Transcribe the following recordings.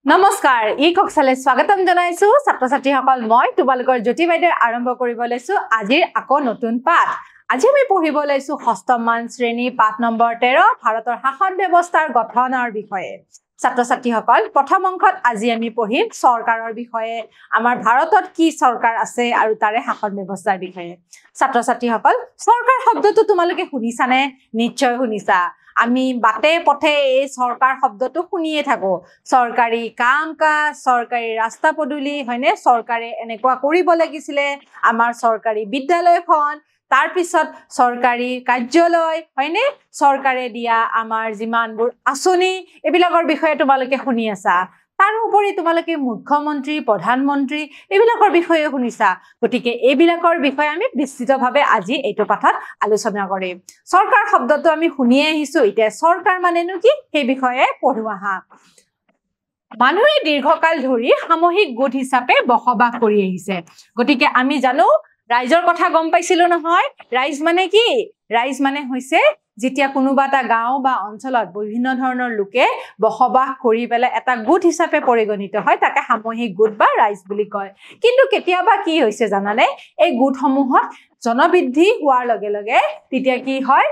নমস্কাৰ ই কক্সালে স্বাগতম জনাইছো ছাত্ৰ ছাত্ৰীসকল মই তোমালোকৰ জ্যোতি বাইদেউ আৰম্ভ কৰিব লৈছো আজিৰ আকৌ নতুন পাঠ আজি আমি পঢ়িব লৈছো ষষ্ঠম মান শ্ৰেণী পাঠ নম্বৰ 13 ভাৰতৰ শাসন ব্যৱস্থাৰ গঠনৰ বিষয়ে ছাত্ৰ ছাত্ৰীসকল প্ৰথম অংশত আজি আমি পঢ়িম চৰকাৰৰ বিষয়ে আমাৰ ভাৰতত কি চৰকাৰ আছে আৰু তাৰে শাসন ব্যৱস্থাৰ বিষয়ে ছাত্ৰ ছাত্ৰীসকল চৰকাৰ শব্দটো তোমালোকে শুনিছানে নিশ্চয় শুনিছা আমি বাটে পথে এই চৰকাৰ শব্দটো শুনিয়ে থাকো চৰকাৰী কাম কাজ চৰকাৰী ৰাস্তা পদূলি হয়নে চৰকাৰে এনেকুৱা কৰিব লাগিছিলে আমাৰ চৰকাৰী বিদ্যালয়খন তাৰ পিছত চৰকাৰী কাৰ্যালয় হয়নে চৰকাৰে দিয়া আমাৰ যিমানবোৰ আঁচনি এবিলাকৰ বিষয়ে তোমালোকে শুনি আছা তাৰ উপৰি তোমালোকে মুখ্যমন্ত্ৰী প্ৰধানমন্ত্ৰী এবিলাকৰ বিষয়ে শুনিছা গতিকে এবিলাকৰ বিষয়ে আমি বিস্তৃতভাৱে আজি এইটো পাঠত আলোচনা কৰিম চৰকাৰ শব্দটো আমি শুনিয়ে আহিছো এতিয়া চৰকাৰ মানেনো কি সেই বিষয়ে পঢ়ো আহা মানুহে দীৰ্ঘকাল ধৰি সামূহিক গোট হিচাপে বসবাস কৰি আহিছে গতিকে আমি জানো ৰাইজৰ কথা গম পাইছিলো নহয় ৰাইজ মানে কি ৰাইজ মানে হৈছে যেতিয়া কোনোবা এটা গাঁও বা অঞ্চলত বিভিন্ন ধৰণৰ লোকে বসবাস কৰি পেলাই এটা গোট হিচাপে পৰিগণিত হয় তাকে সামূহিক গোট বা ৰাইজ বুলি কয় কিন্তু কেতিয়াবা কি হৈছে জানানে এই গোটসমূহত জনবৃদ্ধি হোৱাৰ লগে লগে তেতিয়া কি হয়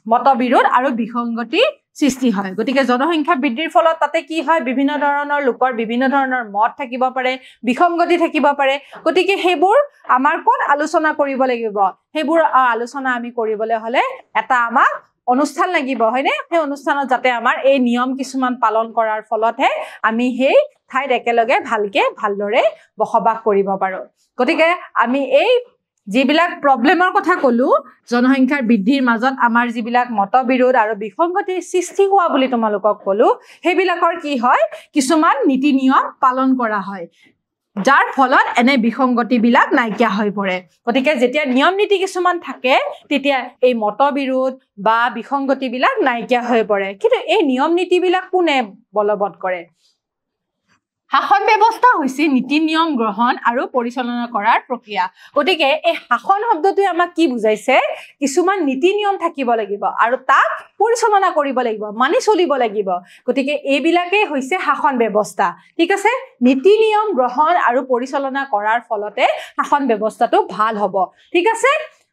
মতবিৰোধ আৰু বিসংগতি সৃষ্টি হয় গতিকে জনসংখ্যা বৃদ্ধিৰ ফলত তাতে কি হয় বিভিন্ন ধৰণৰ লোকৰ বিভিন্ন ধৰণৰ মত থাকিব পাৰে বিসংগতি থাকিব পাৰে গতিকে হেবোৰ আমাৰ কোন আলোচনা কৰিব লাগিব হেবোৰ আলোচনা আমি কৰিবলৈ হলে এটা আমাক অনুষ্ঠান লাগিব হয়নে সেই অনুষ্ঠানত যাতে আমাৰ এই নিয়ম কিছুমান পালন কৰাৰ ফলতহে আমি সেই ঠাইত একেলগে ভালদৰে বসবাস কৰিব পাৰো গতিকে আমি এই যিবিলাক প্ৰবলেমৰ কথা কলো জনসংখ্যাৰ বৃদ্ধিৰ মাজত আমাৰ যিবিলাক মতবিৰোধ আৰু বিসংগতিৰ সৃষ্টি হোৱা বুলি তোমালোকক কলো সেইবিলাকৰ কি হয় কিছুমান নীতি নিয়ম পালন কৰা হয় যাৰ ফলত এনে বিসংগতি বিলাক নাইকিয়া হৈ পৰে গতিকে যেতিয়া নিয়ম নীতি কিছুমান থাকে তেতিয়া এই মতবিৰোধ বা বিসংগতি বিলাক নাইকিয়া হৈ পৰে কিন্তু এই নিয়ম নীতি বিলাক কোনে বলবৎ কৰে শাসন ব্যৱস্থা হৈছে নীতি নিয়ম গ্ৰহণ আৰু পৰিচালনা কৰাৰ প্ৰক্ৰিয়া গতিকে এই শাসন শব্দটোৱে আমাক কি বুজাইছে কিছুমান নীতি নিয়ম থাকিব লাগিব আৰু তাক পৰিচালনা কৰিব লাগিব মানি চলিব লাগিব গতিকে এইবিলাকেই হৈছে শাসন ব্যৱস্থা ঠিক আছে নীতি নিয়ম গ্ৰহণ আৰু পৰিচালনা কৰাৰ ফলতে শাসন ব্যৱস্থাটো ভাল হ'ব ঠিক আছে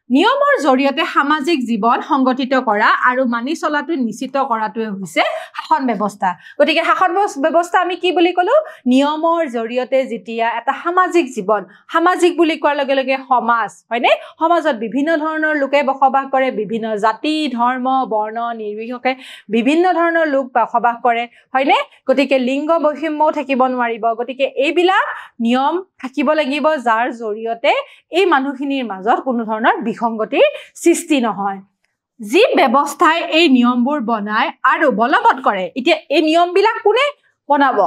নিয়মৰ জৰিয়তে সামাজিক জীৱন সংগঠিত কৰা আৰু মানি চলাটো নিশ্চিত কৰাটোৱে হৈছে শাসন ব্যৱস্থা গতিকে শাসন ব্যৱস্থা আমি কি বুলি কলো নিয়মৰ জৰিয়তে যেতিয়া এটা সামাজিক জীৱন সামাজিক বুলি কোৱাৰ লগে লগে সমাজ হয়নে সমাজত বিভিন্ন ধৰণৰ লোকে বসবাস কৰে বিভিন্ন জাতি ধৰ্ম বৰ্ণ নিৰ্বিশেষে বিভিন্ন ধৰণৰ লোক বসবাস কৰে হয়নে গতিকে লিংগ বৈষম্যও থাকিব নোৱাৰিব গতিকে এইবিলাক নিয়ম থাকিব লাগিব যাৰ জৰিয়তে এই মানুহখিনিৰ মাজত কোনো ধৰণৰ বিসংগতিৰ সৃষ্টি নহয় যি ব্যৱস্থাই এই নিয়মবোৰ বনায় আৰু বলবৎ কৰে এতিয়া এই নিয়মবিলাক কোনে বনাব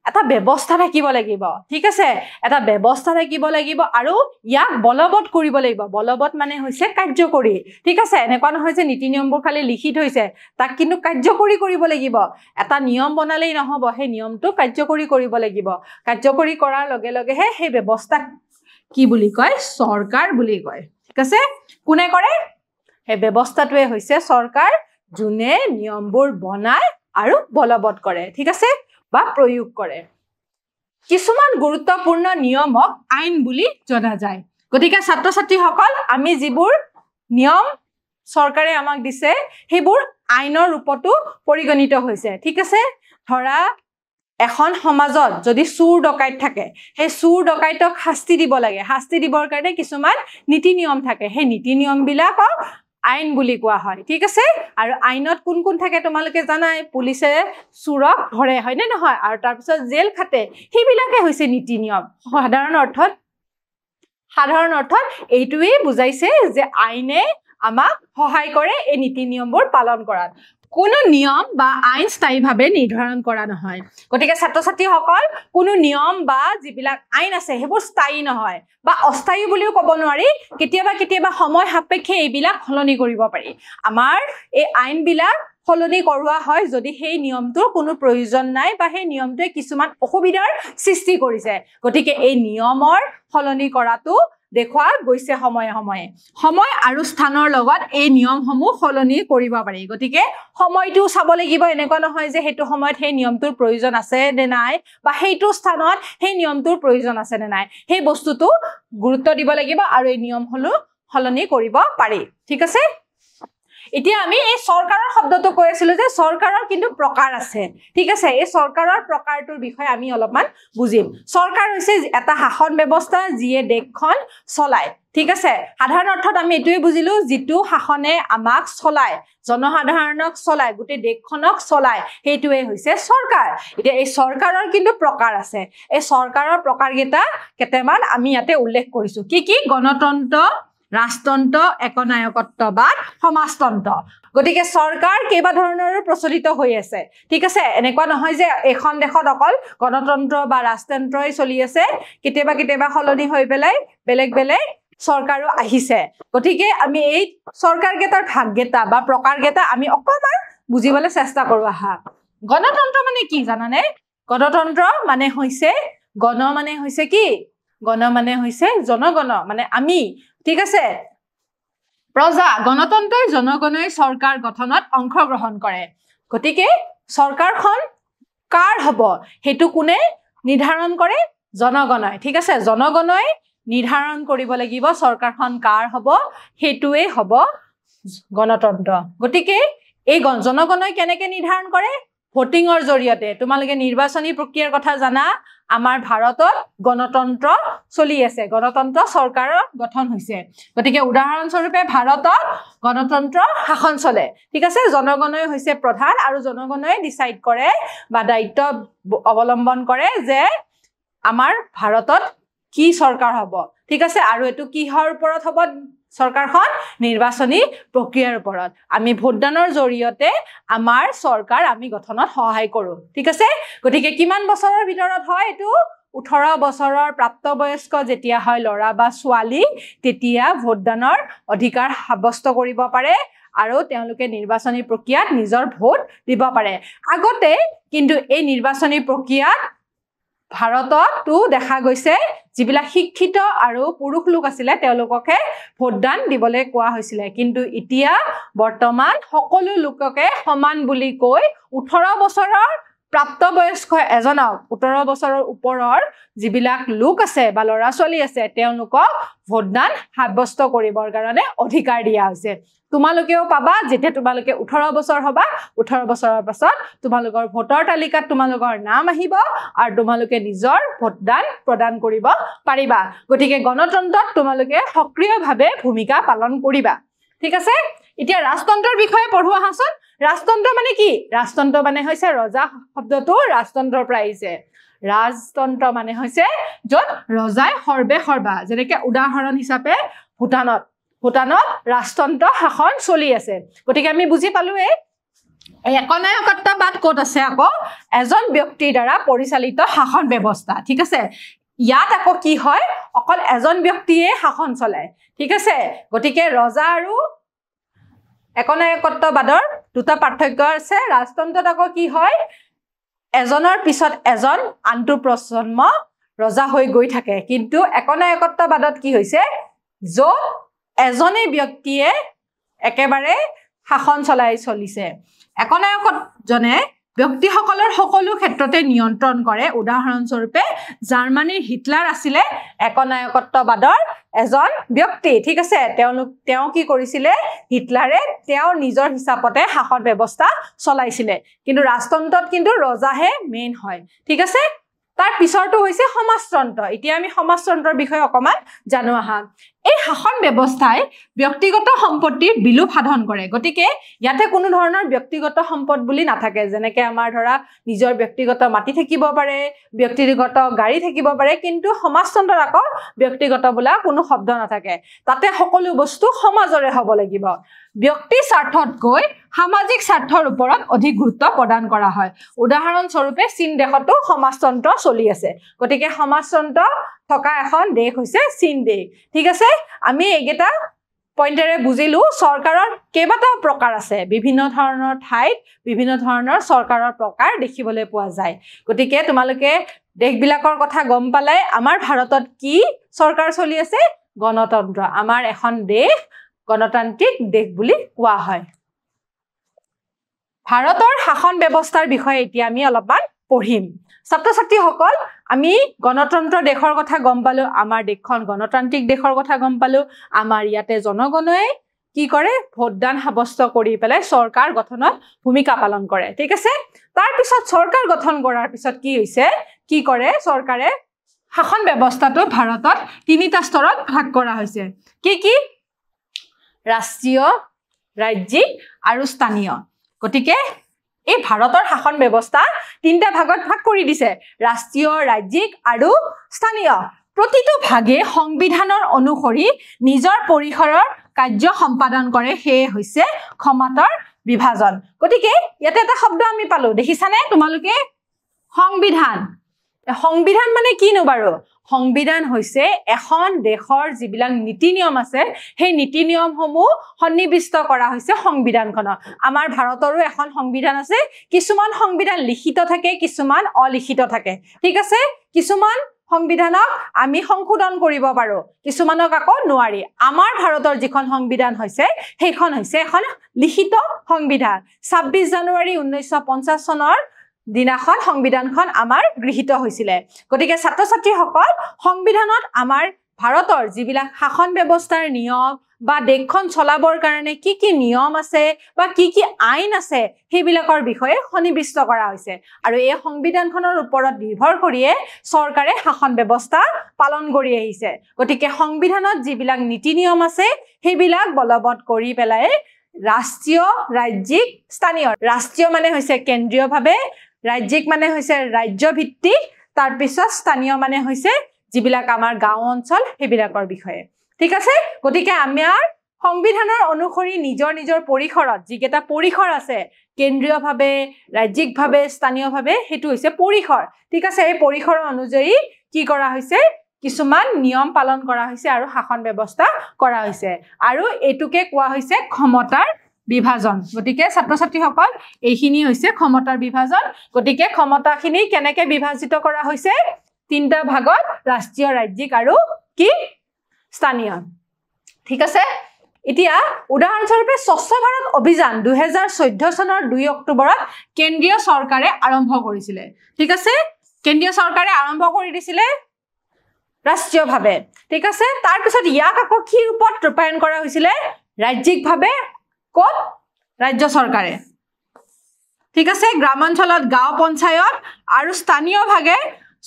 এটা ব্যৱস্থা থাকিব লাগিব ঠিক আছে এটা ব্যৱস্থা থাকিব লাগিব আৰু ইয়াক বলবৎ কৰিব লাগিব বলবৎ মানে হৈছে কাৰ্যকৰী ঠিক আছে এনেকুৱা নহয় যে নীতি নিয়মবোৰ খালি লিখি থৈছে তাক কিন্তু কাৰ্যকৰী কৰিব লাগিব এটা নিয়ম বনালেই নহব সেই নিয়মটো কাৰ্যকৰী কৰিব লাগিব কাৰ্যকৰী কৰাৰ লগে লগেহে সেই ব্যৱস্থা কি বুলি কয় চৰকাৰ বুলি কয় ঠিক আছে কোনে কৰে সেই ব্যৱস্থাটোৱে হৈছে চৰকাৰ যোনে নিয়মবোৰ বনায় আৰু বলবৎ কৰে ঠিক আছে বা প্ৰয়োগ কৰে কিছুমান গুৰুত্বপূৰ্ণ নিয়মক আইন বুলি জনা যায় গতিকে ছাত্ৰ ছাত্ৰীসকল আমি যিবোৰ নিয়ম চৰকাৰে আমাক দিছে সেইবোৰ আইনৰ ৰূপতো পৰিগণিত হৈছে ঠিক আছে ধৰা এখন সমাজত যদি চুৰ ডকাইত থাকে সেই চুৰ ডকাইতক শাস্তি দিব লাগে শাস্তি দিবৰ কাৰণে কিছুমান নীতি নিয়ম থাকে সেই নীতি নিয়মবিলাকক আইন বুলি কোৱা হয় ঠিক আছে আৰু আইনত কোন কোন থাকে তোমালোকে জানাই পুলিচে চুৰক ধৰে হয়নে নহয় আৰু তাৰপিছত জেল খাটে সেইবিলাকে হৈছে নীতি নিয়ম সাধাৰণ অৰ্থত এইটোৱেই বুজাইছে যে আইনে আমাক সহায় কৰে এই নীতি নিয়মবোৰ পালন কৰাত কোনো নিয়ম বা আইন স্থায়ীভাৱে নিৰ্ধাৰণ কৰা নহয় গতিকে ছাত্ৰ ছাত্ৰীসকল কোনো নিয়ম বা যিবিলাক আইন আছে সেইবোৰ স্থায়ী নহয় বা অস্থায়ী বুলিও ক'ব নোৱাৰি কেতিয়াবা সময় সাপেক্ষে এইবিলাক সলনি কৰিব পাৰি আমাৰ এই আইনবিলাক সলনি কৰোৱা হয় যদি সেই নিয়মটোৰ কোনো প্ৰয়োজন নাই বা সেই নিয়মটোৱে কিছুমান অসুবিধাৰ সৃষ্টি কৰিছে গতিকে এই নিয়মৰ সলনি কৰাটো দেখুৱা গৈছে সময়ে সময়ে সময় আৰু স্থানৰ লগত এই নিয়মসমূহ সলনি কৰিব পাৰি গতিকে সময়টো চাব লাগিব এনেকুৱা নহয় যে হেতু সময়ত সেই নিয়মটোৰ প্ৰয়োজন আছে নে নাই বা হেতু স্থানত সেই নিয়মটোৰ প্ৰয়োজন আছে নে নাই সেই বস্তুটো গুৰুত্ব দিব লাগিব আৰু এই নিয়ম হলো সলনি কৰিব পাৰি ঠিক আছে এতিয়া আমি এই সৰকাৰৰ শব্দটো কৈ আছিলো যে সৰকাৰৰ কিন্তু প্ৰকাৰ আছে ঠিক আছে এই সৰকাৰৰ প্ৰকাৰটোৰ বিষয়ে আমি অলপমান বুজিম সৰকাৰ হৈছে এটা শাসন ব্যৱস্থা যিয়ে দেশখন চলায় ঠিক আছে সাধাৰণ অৰ্থত আমি এটোই বুজিলো যেটো শাসনে আমাক চলায় জনসাধাৰণক চলায় গোটে দেশখনক চলায় হেতুৱে হৈছে সৰকাৰ এতিয়া এই সৰকাৰৰ কিন্তু প্ৰকাৰ আছে এই সৰকাৰৰ প্ৰকাৰকেইটা কেতেমান আমি ইয়াতে উল্লেখ কৰিছো কি গণতন্ত্ৰ ৰাষ্ট্ৰতন্ত্ৰ একনায়কত্ববাদ সমাজতন্ত্ৰ গতিকে সৰকাৰ কেইবা ধৰণৰ প্ৰচলিত হৈ আছে ঠিক আছে এনেকুৱা নহয় যে এখন দেশত অকল গণতন্ত্ৰ বা ৰাষ্ট্ৰতন্ত্ৰই চলি আছে কেতিয়াবা সলনি হৈ পেলাই বেলেগ সৰকাৰো আহিছে গতিকে আমি এই সৰকাৰকেইটাৰ ভাগকেইটা বা প্ৰকাৰকেইটা আমি অকমান বুজিবলৈ চেষ্টা কৰো আহা গণতন্ত্ৰ মানে কি জানানে গণতন্ত্ৰ মানে হৈছে গণ মানে হৈছে কি গণ মানে হৈছে জনগণ মানে আমি ঠিক আছে প্ৰজা গণতন্ত্ৰই জনগণই সৰকাৰ গঠনত অংশগ্ৰহণ কৰে গতিকে সৰকাৰখন কাৰ হ'ব হেতু কোনে নিৰ্ধাৰণ কৰে জনগণই ঠিক আছে জনগণই নিৰ্ধাৰণ কৰিব লাগিব সৰকাৰখন কাৰ হ'ব হেতুৱে হ'ব গণতন্ত্ৰ গতিকে এই জনগণই কেনেকৈ নিৰ্ধাৰণ কৰে ভোটিংৰ জৰিয়তে তোমালোকে নিৰ্বাচনী প্ৰক্ৰিয়াৰ কথা জানা আমাৰ ভাৰতত গণতন্ত্ৰ চলি আছে গণতন্ত্ৰ সৰকাৰৰ গঠন হৈছে গতিকে উদাহৰণ স্বৰূপে ভাৰতত গণতন্ত্ৰ শাসন চলে ঠিক আছে জনগণই হৈছে প্ৰধান আৰু জনগণই ডিসাইড কৰে বা দায়িত্ব অৱলম্বন কৰে যে আমাৰ ভাৰতত কি সৰকাৰ হ'ব ঠিক আছে আৰু এটো কিহৰ ওপৰত হ'ব সৰকাৰখন নিৰ্বাচনী প্ৰক্ৰিয়াৰ ওপৰত আমি ভোটদানৰ জৰিয়তে আমাৰ সৰকাৰ আমি গঠনত সহায় কৰো ঠিক আছে গতিকে কিমান বছৰৰ ভিতৰত হয় এটো 18 বছৰৰ প্ৰাপ্তবয়স্ক যেতিয়া হয় লৰা বা ছোৱালী তেতিয়া ভোটদানৰ অধিকাৰ সাব্যস্ত কৰিব পাৰে আৰু তেওঁলোকে নিৰ্বাচনী প্ৰক্ৰিয়াত নিজৰ ভোট দিব পাৰে আগতে কিন্তু এই নিৰ্বাচনী প্ৰক্ৰিয়াত ভাৰততো দেখা গৈছে যিবিলাক শিক্ষিত আৰু পুৰুষ লোক আছিলে তেওঁলোককে ভোটদান দিবলৈ কোৱা হৈছিল কিন্তু এতিয়া বৰ্তমান সকলো লোককে সমান বুলি কৈ 18 বছৰৰ প্ৰাপ্তবয়স্ক এজনক 18 বছৰৰ ওপৰৰ যিবিলাক লোক আছে বা লৰা ছোৱালী আছে তেওঁলোকক ভোটদান সাব্যস্ত কৰিবৰ কাৰণে অধিকাৰ দিয়া হৈছে তোমালোকেও পাবা যেতিয়া তোমালোকে 18 বছৰ হবা 18 বছৰৰ পাছত তোমালোকৰ ভোটৰ তালিকাত তোমালোকৰ নাম আহিব আৰু তোমালোকে নিজৰ ভোটদান প্ৰদান কৰিব পাৰিবা গতিকে গণতন্ত্ৰত তোমালোকে সক্ৰিয়ভাৱে ভূমিকা পালন কৰিবা ঠিক আছে এতিয়া ৰাষ্ট্ৰতন্ত্ৰৰ বিষয়ে পঢ়োৱা হাসন ৰাষ্ট্ৰতন্ত্ৰ মানে কি ৰাষ্ট্ৰতন্ত্ৰ মানে হৈছে ৰজা শব্দটো ৰাষ্ট্ৰতন্ত্ৰৰ পৰা আহিছে ৰাজতন্ত্ৰ মানে হৈছে যত ৰজাই সৰ্বা যেনেকৈ উদাহৰণ হিচাপে ভূটানত ৰাষ্ট্ৰতন্ত্ৰ শাসন চলি আছে গতিকে আমি বুজি পালো এই একনায়কত্ববাদ ক'ত আছে আকৌ এজন ব্যক্তিৰ দ্বাৰা পৰিচালিত শাসন ব্যৱস্থা ঠিক আছে ইয়াত আকৌ কি হয় অকল এজন ব্যক্তিয়ে শাসন চলায় ঠিক আছে গতিকে ৰজা আৰু একনায়কত্ববাদৰ দুটা পাৰ্থক্য আছে ৰাজতন্ত্ৰত আকৌ কি হয় এজনৰ পিছত এজন আনটো প্ৰজন্ম ৰজা হৈ গৈ থাকে কিন্তু একনায়কত্ববাদত কি হৈছে য'ত এজনে ব্যক্তিয়ে একেবাৰে শাসন চলিছে একনায়কজনে ব্যক্তিসকলৰ সকলো ক্ষেত্ৰতে নিয়ন্ত্ৰণ কৰে উদাহৰণ স্বৰূপে জাৰ্মানীৰ হিটলাৰ আছিলে একনায়কত্ববাদৰ এজন ব্যক্তি ঠিক আছে তেওঁ কি কৰিছিলে হিটলাৰে তেওঁৰ নিজৰ হিচাপতে শাসন ব্যৱস্থা চলাইছিলে কিন্তু ৰাষ্ট্ৰতন্ত্ৰত কিন্তু ৰজাহে মেইন হয় ঠিক আছে তাৰ পিছৰটো হৈছে সমাজতন্ত্ৰ এতিয়া আমি সমাজতন্ত্ৰৰ বিষয়ে অকমান জানো আহা এই শাসন ব্যৱস্থাই ব্যক্তিগত সম্পত্তিৰ বিলোপ সাধন কৰে গতিকে ইয়াতে কোনো ধৰণৰ ব্যক্তিগত সম্পদ বুলি নাথাকে যেনেকে আমাৰ ধৰা নিজৰ ব্যক্তিগত মাটি থাকিব পাৰে ব্যক্তিগত গাড়ী থাকিব পাৰে কিন্তু সমাজতন্ত্ৰত আকৌ ব্যক্তিগত বোলা কোনো শব্দ নাথাকে তাতে সকলো বস্তু সমাজৰে হ'ব লাগিব ব্যক্তি স্বাৰ্থতকৈ সামাজিক স্বাৰ্থৰ ওপৰত অধিক গুৰুত্ব প্ৰদান কৰা হয় উদাহৰণ স্বৰূপে চীন দেশতো সমাজতন্ত্ৰ চলি আছে গতিকে সমাজতন্ত্ৰ থকা এখন দেশ হৈছে চীন দেশ ঠিক আছে আমি এইকেইটা পইণ্টেৰে বুজিলো চৰকাৰৰ কেইবাটাও প্ৰকাৰ আছে বিভিন্ন ধৰণৰ ঠাইত বিভিন্ন ধৰণৰ চৰকাৰৰ প্ৰকাৰ দেখিবলৈ পোৱা যায় গতিকে তোমালোকে দেশবিলাকৰ কথা গম পালে আমাৰ ভাৰতত কি চৰকাৰ চলি আছে গণতন্ত্ৰ আমাৰ এখন দেশ গণতান্ত্ৰিক দেশ বুলি কোৱা হয় ভাৰতৰ শাসন ব্যৱস্থাৰ বিষয়ে এতিয়া আমি অলপমান পঢ়িম ছাত্ৰ ছাত্ৰীসকল আমি গণতন্ত্ৰ দেশৰ কথা গম পালো আমাৰ দেশখন গণতান্ত্ৰিক দেশৰ কথা গম পালো আমাৰ ইয়াতে জনগণই কি কৰে ভোটদান সাব্যস্ত কৰি পেলাই চৰকাৰ গঠনত ভূমিকা পালন কৰে ঠিক আছে তাৰ পিছত চৰকাৰ গঠন কৰাৰ পিছত কি হৈছে কি কৰে চৰকাৰে শাসন ব্যৱস্থাটো ভাৰতত তিনিটা স্তৰত ভাগ কৰা হৈছে কি ৰাষ্ট্ৰীয় ৰাজ্যিক আৰু স্থানীয় গতিকে এই ভাৰতৰ শাসন ব্যৱস্থা তিনিটা ভাগত ভাগ কৰি দিছে ৰাষ্ট্ৰীয় ৰাজ্যিক আৰু স্থানীয় প্ৰতিটো ভাগে সংবিধানৰ অনুসৰি নিজৰ পৰিসৰৰ কাৰ্য সম্পাদন কৰে সেয়ে হৈছে ক্ষমতাৰ বিভাজন গতিকে ইয়াতে এটা শব্দ আমি পালো দেখিছানে তোমালোকে সংবিধান সংবিধান মানে কিনো বাৰু সংবিধান হৈছে এখন দেশৰ যিবিলাক নীতি নিয়ম আছে সেই নীতি নিয়মসমূহ সন্নিবিষ্ট কৰা হৈছে সংবিধানখনত আমাৰ ভাৰতৰো এখন সংবিধান আছে কিছুমান সংবিধান লিখিত থাকে কিছুমান অলিখিত থাকে ঠিক আছে কিছুমান সংবিধানক আমি সংশোধন কৰিব পাৰো কিছুমানক আকৌ নোৱাৰি আমাৰ ভাৰতৰ যিখন সংবিধান হৈছে সেইখন হৈছে এখন লিখিত সংবিধান 26 জানুৱাৰী 1950 চনৰ দিনাখন সংবিধানখন আমাৰ গৃহীত হৈছিল গতিকে ছাত্ৰ ছাত্ৰীসকল সংবিধানত আমাৰ ভাৰতৰ যিবিলাক শাসন ব্যৱস্থাৰ নিয়ম বা দেশখন চলাবৰ কাৰণে কি নিয়ম আছে বা কি আইন আছে সেইবিলাকৰ বিষয়ে সন্নিবিষ্ট কৰা হৈছে আৰু এই সংবিধানখনৰ ওপৰত নিৰ্ভৰ কৰিয়ে চৰকাৰে শাসন ব্যৱস্থা পালন কৰি আহিছে গতিকে সংবিধানত যিবিলাক নীতি নিয়ম আছে সেইবিলাক বলবৎ কৰি পেলাই ৰাষ্ট্ৰীয় ৰাজ্যিক স্থানীয় ৰাষ্ট্ৰীয় মানে হৈছে কেন্দ্ৰীয়ভাৱে ৰাজ্যিক মানে হৈছে ৰাজ্য ভিত্তিক তাৰ পিছত স্থানীয় মানে হৈছে যিবিলাক আমাৰ গাঁও অঞ্চল সেইবিলাকৰ বিষয়ে ঠিক আছে গতিকে আমাৰ সংবিধানৰ অনুসৰি নিজৰ পৰিসৰত যিকেইটা পৰিসৰ আছে কেন্দ্ৰীয়ভাৱে ৰাজ্যিকভাৱে স্থানীয়ভাৱে হেতু হৈছে পৰিসৰ ঠিক আছে এই পৰিসৰ অনুযায়ী কি কৰা হৈছে কিছুমান নিয়ম পালন কৰা হৈছে আৰু শাসন ব্যৱস্থা কৰা হৈছে আৰু এটুকে কোৱা হৈছে ক্ষমতাৰ বিভাজন গতিকে ছাত্ৰ ছাত্ৰীসকল এইখিনি হৈছে ক্ষমতাৰ বিভাজন গতিকে ক্ষমতাখিনি কেনেকৈ বিভাজিত কৰা হৈছে তিনিটা ভাগত ৰাষ্ট্ৰীয় ৰাজ্যিক আৰু কি স্থানীয় ঠিক আছে এতিয়া উদাহৰণস্বৰূপে স্বচ্ছ ভাৰত অভিযান 2014 চনৰ 2 অক্টোবৰত কেন্দ্ৰীয় চৰকাৰে আৰম্ভ কৰিছিল ঠিক আছে কেন্দ্ৰীয় চৰকাৰে আৰম্ভ কৰি দিছিল ৰাষ্ট্ৰীয়ভাৱে ঠিক আছে তাৰ পিছত ইয়াক আকৌ কি ৰূপত ৰূপায়ণ কৰা হৈছিল ৰাজ্যিকভাৱে কোন ৰাজ্য চৰকাৰে ঠিক আছে গ্ৰামাঞ্চলত গাঁও পঞ্চায়ত আৰু স্থানীয়ভাৱে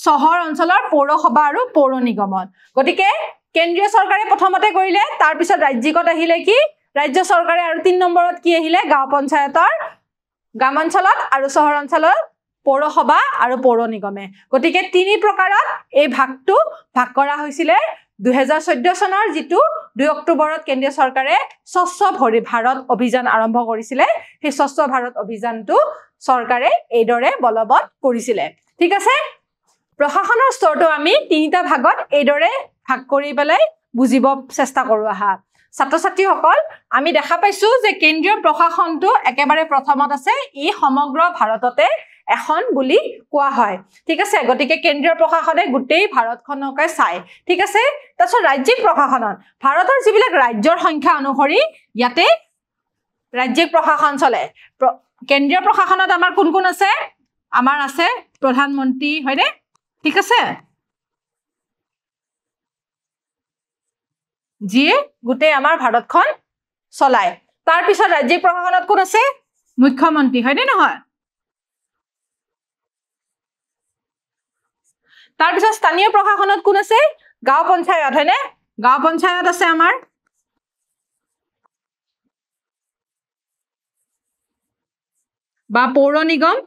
চহৰ অঞ্চলৰ পৌৰসভা আৰু পৌৰ নিগমত গতিকে কেন্দ্ৰীয় চৰকাৰে প্ৰথমতে কৰিলে তাৰ পিছত ৰাজ্যিকত আহিলে কি ৰাজ্য চৰকাৰে আৰু 3 নম্বৰত কি আহিলে গাঁও পঞ্চায়তৰ গ্ৰামাঞ্চলত আৰু চহৰ অঞ্চলৰ পৌৰসভা আৰু পৌৰ নিগমে গতিকে তিনি প্ৰকাৰত এই ভাগটো ভাগ কৰা হৈছিল 2014 চনৰ যেটো 2 অক্টোবৰত কেন্দ্ৰীয় চৰকাৰে স্বচ্ছ ভাৰত অভিযান আৰম্ভ কৰিছিল সেই স্বচ্ছ ভাৰত অভিযানটো চৰকাৰে এইদৰে বলবৎ কৰিছিল ঠিক আছে প্ৰশাসনৰ স্তৰটো আমি তিনিটা ভাগত এইদৰে ভাগ কৰি পেলাই বুজিব চেষ্টা কৰো আহা ছাত্ৰ ছাত্ৰীসকল আমি দেখা পাইছো যে কেন্দ্ৰীয় প্ৰশাসনটো একেবাৰে প্ৰথমত আছে ই সমগ্ৰ ভাৰততে এখন বুলি কোৱা হয় ঠিক আছে গতিকে কেন্দ্ৰীয় প্ৰশাসনে গোটেই ভাৰতখনকে চাই ঠিক আছে তাৰছত ৰাজ্যিক প্ৰশাসনত ভাৰতৰ যিবিলাক ৰাজ্যৰ সংখ্যা অনুসৰি ইয়াতে ৰাজ্যিক প্ৰশাসন চলে কেন্দ্ৰীয় প্ৰশাসনত আমাৰ কোন আছে আমাৰ আছে প্ৰধানমন্ত্ৰী হয়নে ঠিক আছে যিয়ে গোটেই আমাৰ ভাৰতখন চলায় তাৰ পিছত ৰাজ্যিক প্ৰশাসনত কোন আছে মুখ্যমন্ত্ৰী হয়নে নহয় তাৰ পিছত স্থানীয় প্ৰশাসনত কোন আছে গাঁও পঞ্চায়ত হয়নে গাঁও পঞ্চায়ত আছে আমাৰ বা পৌৰ নিগম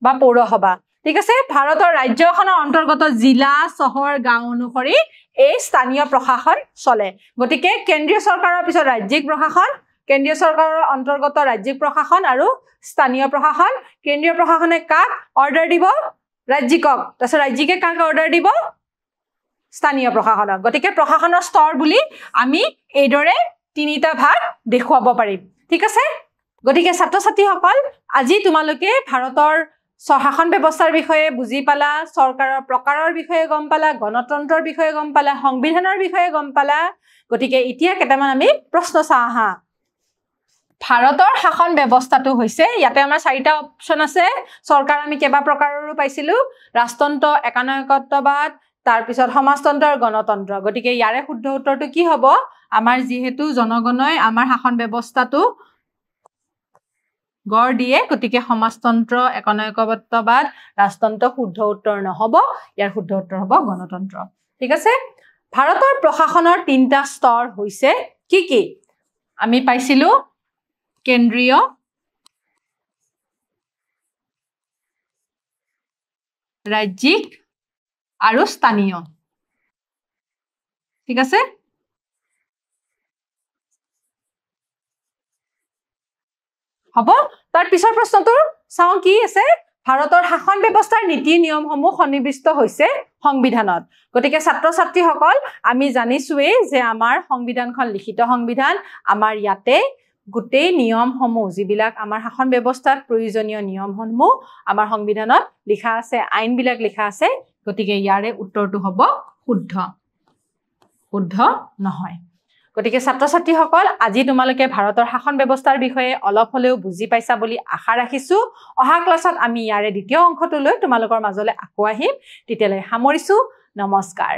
বা পৌৰসভা ঠিক আছে ভাৰতৰ ৰাজ্যখনৰ অন্তৰ্গত জিলা চহৰ গাঁও অনুসৰি এই স্থানীয় প্ৰশাসন চলে গতিকে কেন্দ্ৰীয় চৰকাৰৰ পিছত ৰাজ্যিক প্ৰশাসন কেন্দ্ৰীয় চৰকাৰৰ অন্তৰ্গত ৰাজ্যিক প্ৰশাসন আৰু স্থানীয় প্ৰশাসন কেন্দ্ৰীয় প্ৰশাসনে কাক অৰ্ডাৰ দিব ৰাজ্যিকক তাৰছত ৰাজ্যিকে কাক অৰ্ডাৰ দিব স্থানীয় প্ৰশাসনক গতিকে প্ৰশাসনৰ স্তৰ বুলি আমি এইদৰে তিনিটা ভাগ দেখুৱাব পাৰিম ঠিক আছে গতিকে ছাত্ৰ ছাত্ৰীসকল আজি তোমালোকে ভাৰতৰ শাসন ব্যৱস্থাৰ বিষয়ে বুজি পালা, চৰকাৰৰ প্ৰকাৰৰ বিষয়ে গম পালা, গণতন্ত্ৰৰ বিষয়ে গম পালা, সংবিধানৰ বিষয়ে গম পালা। গতিকে এতিয়া কেইটামান আমি প্ৰশ্ন চাওঁ আহা। ভাৰতৰ শাসন ব্যৱস্থাটো হৈছে, ইয়াতে আমাৰ 4টা অপচন আছে। চৰকাৰ আমি কেইবা প্ৰকাৰৰো পাইছিলো, ৰাজতন্ত্ৰ, একানায়কত্ববাদ, তাৰপিছত সমাজতন্ত্ৰ আৰু গণতন্ত্ৰ। গতিকে ইয়াৰে শুদ্ধ উত্তৰটো কি হ'ব? আমাৰ যিহেতু জনগণই আমাৰ শাসন ব্যৱস্থাটো গঢ় দিয়ে, গতিকে সমাজতন্ত্ৰ, একানায়কত্ববাদ, ৰাজতন্ত্ৰ শুদ্ধ উত্তৰ নহ'ব। ইয়াৰ শুদ্ধ উত্তৰ হ'ব গণতন্ত্ৰ। ঠিক আছে? ভাৰতৰ প্ৰশাসনৰ 3টা স্তৰ হৈছে কি কি? আমি পাইছিলো কেন্দ্ৰীয়, ৰাজ্যিক আৰু স্থানীয়। ঠিক আছে? হ'ব। তাৰ পিছৰ প্ৰশ্নটো চাওঁ কি আছে। ভাৰতৰ শাসন ব্যৱস্থাৰ নীতি নিয়মসমূহ সন্নিৱিষ্ট হৈছে সংবিধানত। গতিকে ছাত্ৰ-ছাত্ৰীসকল, আমি জানিছোৱেই যে আমাৰ সংবিধানখন লিখিত সংবিধান। আমাৰ ইয়াতে গোটেই নিয়মসমূহ, যিবিলাক আমাৰ শাসন ব্যৱস্থাত প্ৰয়োজনীয় নিয়মসমূহ আমাৰ সংবিধানত লিখা আছে, আইনবিলাক লিখা আছে। গতিকে ইয়াৰে উত্তৰটো হ'ব শুদ্ধ। শুদ্ধ নহয়। গতিকে ছাত্ৰ-ছাত্ৰীসকল, আজি তোমালোকে ভাৰতৰ শাসন ব্যৱস্থাৰ বিষয়ে অলপ হলেও বুজি পাইছা বুলি আশা ৰাখিছো। অহা ক্লাছত আমি ইয়াৰে দ্বিতীয় অংশটো লৈ তোমালোকৰ মাজলৈ আকৌ আহিম। তেতিয়ালৈ সামৰিছো। নমস্কাৰ।